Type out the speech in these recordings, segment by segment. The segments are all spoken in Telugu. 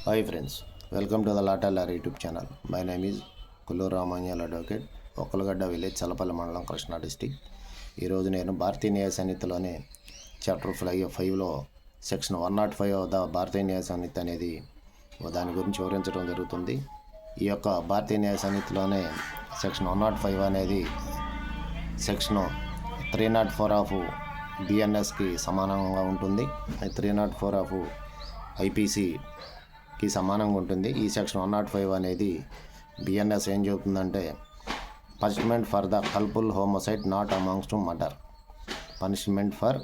Hi friends, welcome to the లాటాలార్ YouTube channel. My name is Kulluru Ramanjal advocate, Okkalagadda village, Challapalli మండలం, కృష్ణా డిస్టిక్. ఈరోజు నేను భారతీయ న్యాయ సంహితలోనే చాప్టర్ 5లో section 105 of the Bharatiya Nyaya Sanhita అనేది దాని గురించి వివరించడం జరుగుతుంది. ఈ యొక్క భారతీయ న్యాయ సంహితలోనే సెక్షన్ 105 అనేది సెక్షన్ 304 ఆఫ్ బిఎన్ఎస్కి సమానంగా ఉంటుంది. 304 ఆఫ్ ఐపీసీకి సమానంగా ఉంటుంది. ఈ సెక్షన్ 105 అనేది బిఎన్ఎస్ ఏం చెబుతుందంటే, punishment for the culpable హోమోసైడ్ not amongst to murder. Punishment for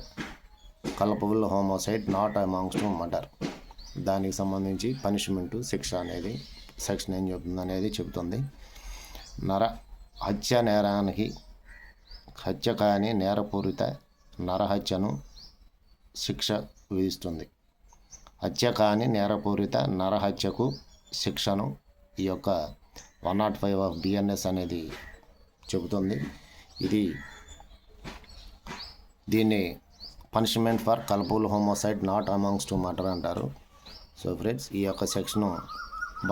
culpable హోమోసైడ్ not amongst to murder. దానికి సంబంధించి పనిష్మెంటు, శిక్ష అనేది సెక్షన్ ఏం చెబుతుంది అనేది చెబుతుంది. హత్య నేరానికి హత్య కాని నేరపూరిత నరహత్యను శిక్ష విధిస్తుంది. హత్య కాని నేరపూరిత నరహత్యకు శిక్షను ఈ యొక్క 105 ఆఫ్ బిఎన్ఎస్ అనేది చెబుతుంది. దీన్ని punishment for culpable హోమోసైడ్ not amongst to murder అంటారు. సో ఫ్రెండ్స్, ఈ యొక్క సెక్షను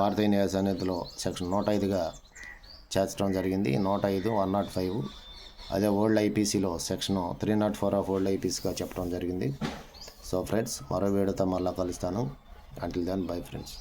భారతీయ న్యాయ సంహితలో సెక్షన్ 105గా చేర్చడం జరిగింది. 105, 105 అదే ఓల్డ్ ఐపీసీలో సెక్షన్ 304 ఆఫ్ ఓల్డ్ ఐపీసీగా చెప్పడం జరిగింది. సో ఫ్రెండ్స్, మరో వీడియోతో మళ్ళీ కలుస్తాను. Until then, bye friends.